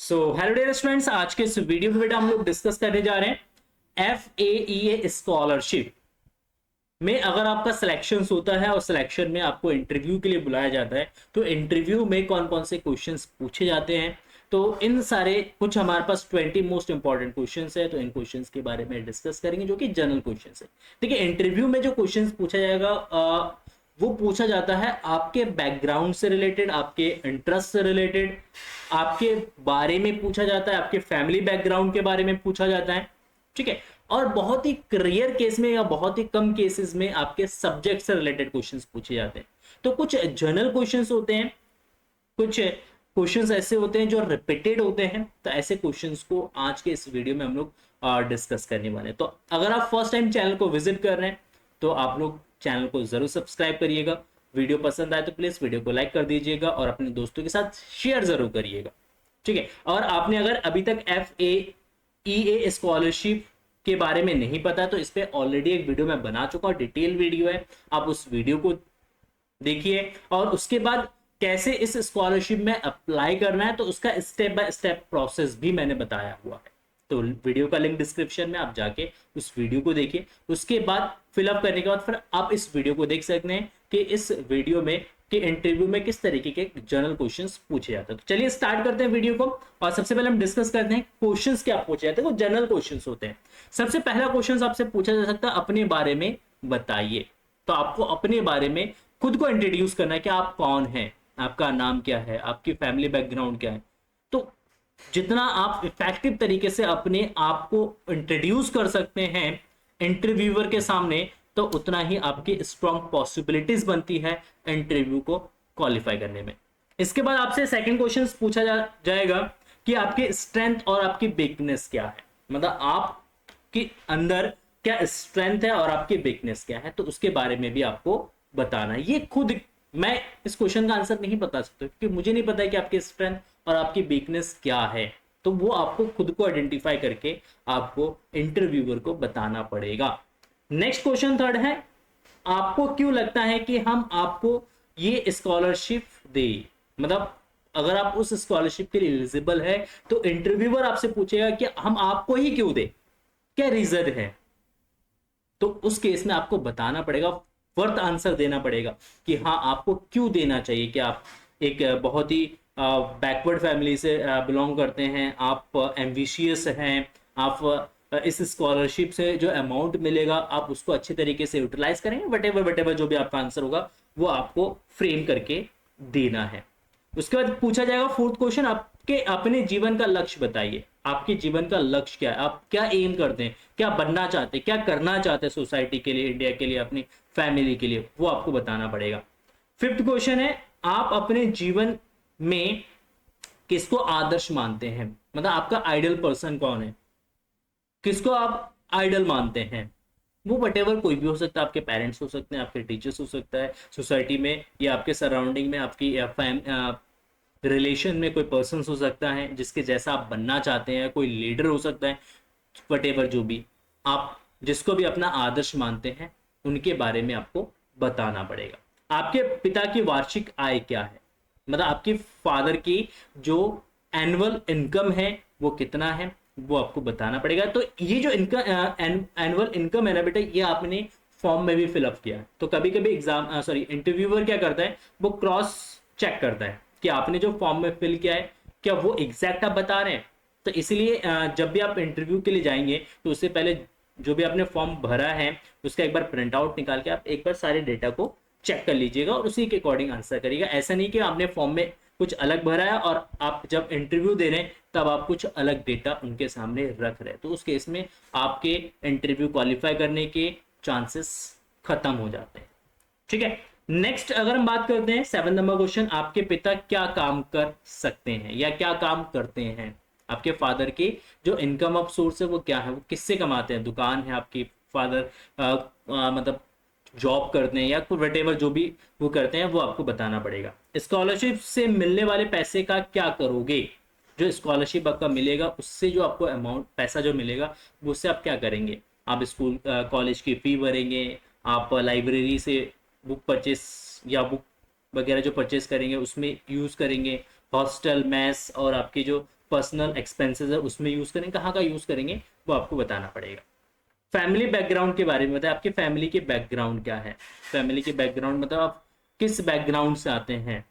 Hello dear students, आज के इस वीडियो में बेटा हम लोग डिस्कस करने जा रहे हैं FAEA स्कॉलरशिप में अगर आपका सिलेक्शन होता है और सिलेक्शन में आपको इंटरव्यू के लिए बुलाया जाता है तो इंटरव्यू में कौन कौन से क्वेश्चंस पूछे जाते हैं। तो इन सारे कुछ हमारे पास 20 मोस्ट इंपॉर्टेंट क्वेश्चंस है, तो इन क्वेश्चंस के बारे में डिस्कस करेंगे जो कि जनरल क्वेश्चंस है। देखिए, इंटरव्यू में जो क्वेश्चंस पूछा जाएगा वो पूछा जाता है आपके बैकग्राउंड से रिलेटेड, आपके इंटरेस्ट से रिलेटेड, आपके बारे में पूछा जाता है, आपके फैमिली बैकग्राउंड के बारे में पूछा जाता है। ठीक है, और बहुत ही रेयर केस में या बहुत ही कम केसेस में आपके सब्जेक्ट से रिलेटेड क्वेश्चंस पूछे जाते हैं। तो कुछ जनरल क्वेश्चंस होते हैं, कुछ क्वेश्चंस ऐसे होते हैं जो रिपीटेड होते हैं। तो ऐसे क्वेश्चंस को आज के इस वीडियो में हम लोग डिस्कस करने वाले हैं। तो अगर आप फर्स्ट टाइम चैनल को विजिट कर रहे हैं तो आप लोग चैनल को जरूर सब्सक्राइब करिएगा। वीडियो पसंद आए तो प्लीज वीडियो को लाइक कर दीजिएगा और अपने दोस्तों के साथ शेयर जरूर करिएगा। ठीक है, और आपने अगर अभी तक FAEA स्कॉलरशिप के बारे में नहीं पता तो इस पे ऑलरेडी एक वीडियो मैं बना चुका हूं, डिटेल वीडियो है, आप उस वीडियो को देखिए। और उसके बाद कैसे इस स्कॉलरशिप में अप्लाई करना है तो उसका स्टेप बाय स्टेप प्रोसेस भी मैंने बताया हुआ है। तो वीडियो का लिंक डिस्क्रिप्शन में आप जाके उस वीडियो को देखिए। उसके बाद फिलअप करने के बाद फिर आप इस वीडियो को देख सकते हैं कि इस वीडियो में कि इंटरव्यू में किस तरीके के जनरल क्वेश्चंस पूछे जाते हैं। तो चलिए स्टार्ट करते हैं वीडियो को और सबसे पहले हम डिस्कस करते हैं क्वेश्चंस क्या पूछे जाते हैं। वो जनरल क्वेश्चंस होते हैं। सबसे पहला क्वेश्चन आपसे पूछा जा सकता है अपने बारे में बताइए। तो आपको अपने बारे में खुद को इंट्रोड्यूस करना है कि आप कौन हैं, आपका नाम क्या है, आपकी फैमिली बैकग्राउंड क्या है। तो जितना आप इफेक्टिव तरीके से अपने आप को इंट्रोड्यूस कर सकते हैं इंटरव्यूअर के सामने तो उतना ही आपकी स्ट्रॉन्ग पॉसिबिलिटीज बनती है इंटरव्यू को क्वालिफाई करने में। इसके बाद आपसे सेकंड क्वेश्चन पूछा जाएगा कि आपके स्ट्रेंथ और आपकी वीकनेस क्या है, मतलब आपके अंदर क्या स्ट्रेंथ है और आपकी वीकनेस क्या है, तो उसके बारे में भी आपको बताना है। ये खुद मैं इस क्वेश्चन का आंसर नहीं बता सकता क्योंकि मुझे नहीं पता है कि आपकी स्ट्रेंथ और आपकी वीकनेस क्या है। तो वो आपको खुद को आइडेंटिफाई करके आपको इंटरव्यूअर को बताना पड़ेगा। नेक्स्ट क्वेश्चन थर्ड है, आपको क्यों लगता है कि हम आपको ये स्कॉलरशिप दे, मतलब अगर आप उस स्कॉलरशिप के लिए एलिजिबल है तो इंटरव्यूअर आपसे पूछेगा कि हम आपको ही क्यों दे, क्या रीजन है। तो उस केस में आपको बताना पड़ेगा, वर्थ आंसर देना पड़ेगा कि हाँ आपको क्यों देना चाहिए। कि आप एक बहुत ही बैकवर्ड फैमिली से बिलोंग करते हैं, आप एम्बिशियस हैं, आप इस स्कॉलरशिप से जो अमाउंट मिलेगा आप उसको अच्छे तरीके से यूटिलाइज करेंगे। वटेवर जो भी आपका आंसर होगा वो आपको फ्रेम करके देना है। उसके बाद पूछा जाएगा फोर्थ क्वेश्चन, आपके अपने जीवन का लक्ष्य बताइए। आपके जीवन का लक्ष्य क्या है, आप क्या एम करते हैं, क्या बनना चाहते हैं, क्या करना चाहते हैं सोसाइटी के लिए, इंडिया के लिए, अपनी फैमिली के लिए, वो आपको बताना पड़ेगा। फिफ्थ क्वेश्चन है, आप अपने जीवन में किसको आदर्श मानते हैं, मतलब आपका आइडल पर्सन कौन है, किसको आप आइडल मानते हैं। वो वटेवर कोई भी हो सकता है, आपके पेरेंट्स हो सकते हैं, आपके टीचर्स हो सकता है सोसाइटी में, या आपके सराउंडिंग में आपकी रिलेशन में कोई पर्सन हो सकता है जिसके जैसा आप बनना चाहते हैं, कोई लीडर हो सकता है। वटेवर जो भी आप जिसको भी अपना आदर्श मानते हैं उनके बारे में आपको बताना पड़ेगा। आपके पिता की वार्षिक आय क्या है, मतलब आपके फादर की जो एनुअल इनकम है वो कितना है, वो आपको बताना पड़ेगा। तो ये जो इनकम एनुअल इनकम है ना बेटा, ये आपने फॉर्म में भी फिलअप किया है। तो कभी कभी इंटरव्यूअर क्या करता है, वो क्रॉस चेक करता है कि आपने जो फॉर्म में फिल किया है क्या वो एग्जैक्ट आप बता रहे हैं। तो इसलिए जब भी आप इंटरव्यू के लिए जाएंगे तो उससे पहले जो भी आपने फॉर्म भरा है उसका एक बार प्रिंट आउट निकाल के आप एक बार सारे डेटा को चेक कर लीजिएगा और उसी के अकॉर्डिंग आंसर करिएगा। ऐसा नहीं कि आपने फॉर्म में कुछ अलग भरा है और आप जब इंटरव्यू दे रहे हैं तब आप कुछ अलग डेटा उनके सामने रख रहे हैं, तो उस केस में आपके इंटरव्यू क्वालिफाई करने के चांसेस खत्म हो जाते हैं। ठीक है, नेक्स्ट अगर हम बात करते हैं 7 नंबर क्वेश्चन, आपके पिता क्या काम कर सकते हैं या क्या काम करते हैं। आपके फादर की जो इनकम ऑफ सोर्स है वो क्या है, वो किससे कमाते हैं, दुकान है आपकी फादर, मतलब जॉब करते हैं या वटेवर जो भी वो करते हैं वो आपको बताना पड़ेगा। स्कॉलरशिप से मिलने वाले पैसे का क्या करोगे, जो स्कॉलरशिप आपका मिलेगा उससे जो आपको अमाउंट पैसा जो मिलेगा वो उससे आप क्या करेंगे। आप स्कूल कॉलेज की फी भरेंगे, आप लाइब्रेरी से बुक परचेस या बुक वगैरह जो परचेस करेंगे उसमें यूज करेंगे, हॉस्टल मेस और आपकी जो पर्सनल एक्सपेंसेस है उसमें यूज करेंगे, कहाँ का यूज करेंगे वो आपको बताना पड़ेगा। फैमिली बैकग्राउंड के बारे में बताएं, आपकी फैमिली के बैकग्राउंड क्या है। फैमिली के बैकग्राउंड मतलब आप किस बैकग्राउंड से आते हैं,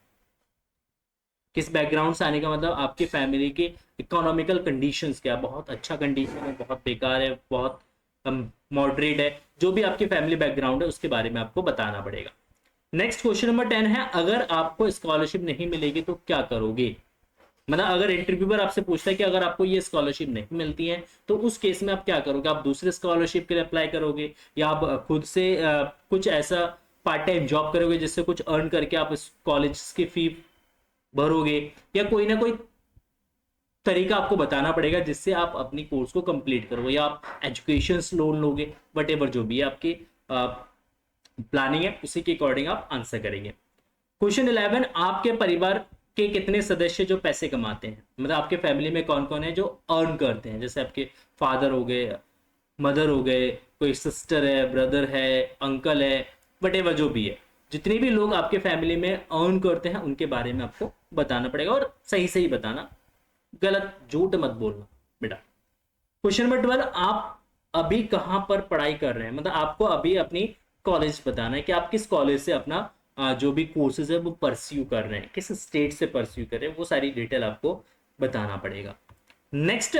किस बैकग्राउंड से आने का मतलब आपकी फैमिली की इकोनॉमिकल कंडीशंस क्या, बहुत अच्छा कंडीशन है, बहुत बेकार है, बहुत मॉडरेट है, जो भी आपकी फैमिली बैकग्राउंड है उसके बारे में आपको बताना पड़ेगा। नेक्स्ट क्वेश्चन नंबर 10 है, अगर आपको स्कॉलरशिप नहीं मिलेगी तो क्या करोगे। मतलब अगर इंटरव्यूअर आपसे पूछता है कि अगर आपको ये स्कॉलरशिप नहीं मिलती है तो उस केस में आप क्या करोगे, आप दूसरे स्कॉलरशिप के लिए अप्लाई करोगे या आप खुद से कुछ ऐसा पार्ट टाइम जॉब करोगे जिससे कुछ अर्न करके आप इस कॉलेज की फी भरोगे, या कोई ना कोई तरीका आपको बताना पड़ेगा जिससे आप अपनी कोर्स को कंप्लीट करोगे, या आप एजुकेशन लोन लोगे, वट एवर जो भी है आपकी प्लानिंग है उसी के अकॉर्डिंग आप आंसर करेंगे। क्वेश्चन 11, आपके परिवार के कितने सदस्य जो पैसे कमाते हैं, मतलब आपके फैमिली में कौन कौन है जो अर्न करते हैं, जैसे आपके फादर हो गए, मदर हो गए, कोई सिस्टर है, ब्रदर है, अंकल है, वट एवर जो भी है, जितने भी लोग आपके फैमिली में अर्न करते हैं उनके बारे में आपको बताना पड़ेगा, और सही सही बताना, गलत झूठ मत बोलना बेटा। क्वेश्चन नंबर 12, आप अभी कहां पर पढ़ाई कर रहे हैं, मतलब आपको अभी अपनी कॉलेज बताना है कि आप किस कॉलेज से अपना जो भी कोर्सेज है वो परस्यू कर रहे हैं, किस स्टेट से परस्यू कर रहे हैं, वो सारी डिटेल आपको बताना पड़ेगा। नेक्स्ट,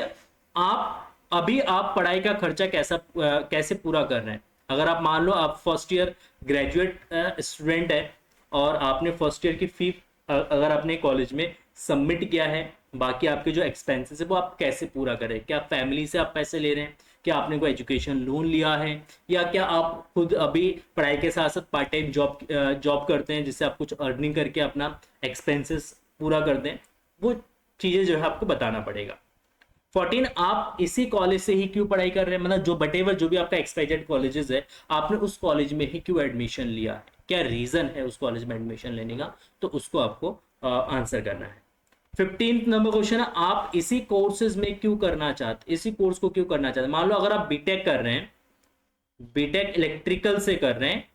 आप पढ़ाई का खर्चा कैसे पूरा कर रहे हैं। अगर आप मान लो आप फर्स्ट ईयर ग्रेजुएट स्टूडेंट है और आपने फर्स्ट ईयर की फी अगर अपने कॉलेज में सबमिट किया है, बाकी आपके जो एक्सपेंसेस है वो आप कैसे पूरा करें, क्या फैमिली से आप पैसे ले रहे हैं, क्या आपने कोई एजुकेशन लोन लिया है, या क्या आप खुद अभी पढ़ाई के साथ साथ पार्ट टाइम जॉब करते हैं जिससे आप कुछ अर्निंग करके अपना एक्सपेंसेस पूरा करते हैं, वो चीज़ें जो है आपको बताना पड़ेगा। 14, आप इसी कॉलेज से ही क्यों पढ़ाई कर रहे हैं, मतलब जो बटेवर जो भी आपका एक्सपेक्टेड कॉलेजेस है आपने उस कॉलेज में ही क्यों एडमिशन लिया है, क्या रीजन है उस कॉलेज में एडमिशन लेने का, तो उसको आपको आंसर करना है। 15 नंबर क्वेश्चन है, आप इसी कोर्सेज में क्यों करना चाहते, इसी कोर्स को क्यों करना चाहते हैं। मान लो अगर आप बीटेक कर रहे हैं, बीटेक इलेक्ट्रिकल से कर रहे हैं,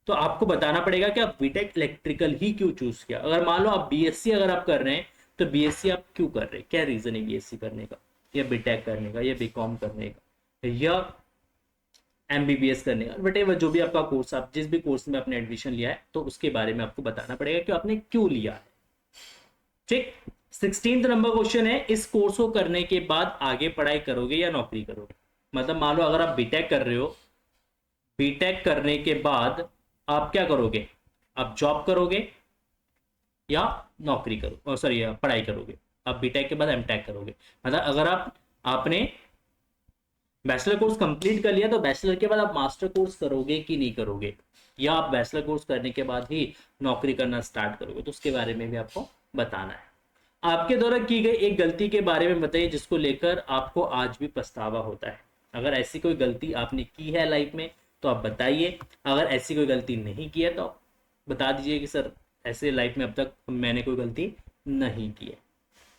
तो आपको बताना पड़ेगा कि आप बीटेक इलेक्ट्रिकल ही क्यों चूज किया। अगर मान लो आप बीएससी अगर आप कर रहे हैं तो बीएससी आप क्यों कर रहे हैं, क्या रीजन है बीएससी करने का, या बीटेक करने का, या बीकॉम करने का, या एमबीबीएस करने का, वटेवर जो भी आपका कोर्स, आप जिस भी कोर्स में आपने एडमिशन लिया है तो उसके बारे में आपको बताना पड़ेगा कि आपने क्यों लिया है। ठीक। 16 नंबर क्वेश्चन है, इस कोर्स को करने के बाद आगे पढ़ाई करोगे या नौकरी करोगे। मतलब मान लो अगर आप बीटेक कर रहे हो, बीटेक करने के बाद आप क्या करोगे, आप जॉब करोगे या नौकरी करो, सॉरी पढ़ाई करोगे। आप बीटेक के बाद एमटेक करोगे, मतलब अगर आपने बैचलर कोर्स कंप्लीट कर लिया तो बैचलर के बाद आप मास्टर कोर्स करोगे कि नहीं करोगे, या आप बैचलर कोर्स करने के बाद ही नौकरी करना स्टार्ट करोगे, तो उसके बारे में भी आपको बताना है। आपके द्वारा की गई एक गलती के बारे में बताइए जिसको लेकर आपको आज भी पछतावा होता है। अगर ऐसी कोई गलती आपने की है लाइफ में तो आप बताइए, अगर ऐसी कोई गलती नहीं की है तो बता दीजिए कि सर ऐसे लाइफ में अब तक मैंने कोई गलती नहीं की है।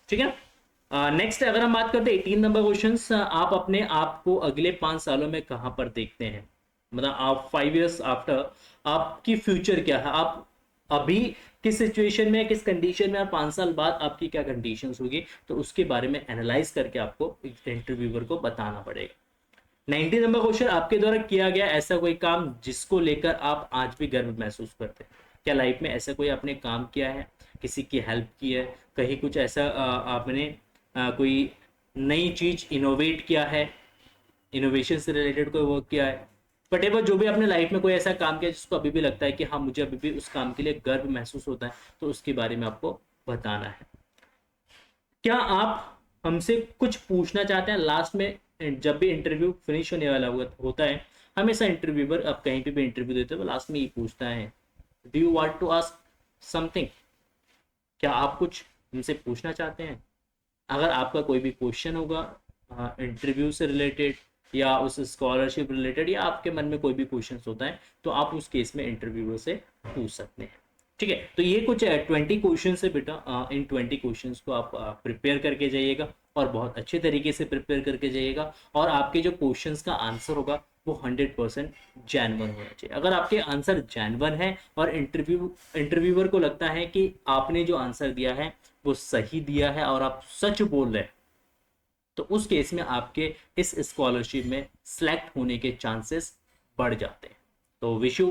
ठीक है। नेक्स्ट अगर हम बात करते हैं 18 नंबर क्वेश्चन, आप अपने आप को अगले 5 सालों में कहां पर देखते हैं, मतलब आप 5 इयर्स आफ्टर आपकी फ्यूचर क्या है, आप अभी किस सिचुएशन में, किस कंडीशन में, और 5 साल बाद आपकी क्या कंडीशंस होगी, तो उसके बारे में एनालाइज करके आपको इंटरव्यूअर को बताना पड़ेगा। 90 नंबर क्वेश्चन, आपके द्वारा किया गया ऐसा कोई काम जिसको लेकर आप आज भी गर्व महसूस करते हैं। क्या लाइफ में ऐसा कोई आपने काम किया है, किसी की हेल्प की है, कहीं कुछ ऐसा आपने कोई नई चीज इनोवेट किया है, इनोवेशन से रिलेटेड कोई वर्क किया है, वटेवर जो भी आपने लाइफ में कोई ऐसा काम किया जिसको अभी भी लगता है कि हाँ मुझे अभी भी उस काम के लिए गर्व महसूस होता है, तो उसके बारे में आपको बताना है। क्या आप हमसे कुछ पूछना चाहते हैं लास्ट में, जब भी इंटरव्यू फिनिश होने वाला होता है, हमेशा इंटरव्यूअर आप कहीं भी इंटरव्यू देते हो लास्ट में ये पूछता है, do you want to ask something, क्या आप कुछ हमसे पूछना चाहते हैं। अगर आपका कोई भी क्वेश्चन होगा इंटरव्यू से रिलेटेड या उस स्कॉलरशिप रिलेटेड, या आपके मन में कोई भी क्वेश्चन होता है, तो आप उस केस में इंटरव्यूअर से पूछ सकते हैं। ठीक है, तो ये कुछ 20 क्वेश्चन है बेटा, इन 20 क्वेश्चंस को आप प्रिपेयर करके जाइएगा और बहुत अच्छे तरीके से प्रिपेयर करके जाइएगा, और आपके जो क्वेश्चंस का आंसर होगा वो 100% जेन्युइन होना चाहिए। अगर आपके आंसर जेन्युइन है और इंटरव्यूअर को लगता है कि आपने जो आंसर दिया है वो सही दिया है और आप सच बोल रहे हैं, तो उस केस में आपके इस स्कॉलरशिप में सिलेक्ट होने के चांसेस बढ़ जाते हैं। तो wish you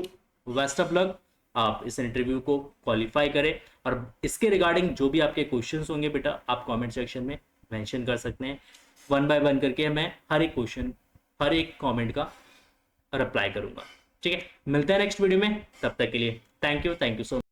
best of luck, आप इस इंटरव्यू को क्वालिफाई करें। और इसके रिगार्डिंग जो भी आपके क्वेश्चंस होंगे बेटा, आप कमेंट सेक्शन में मेंशन कर सकते हैं। वन बाय वन करके मैं हर एक क्वेश्चन, हर एक कमेंट का रिप्लाई करूंगा। ठीक है, मिलते हैं नेक्स्ट वीडियो में, तब तक के लिए थैंक यू सो मच।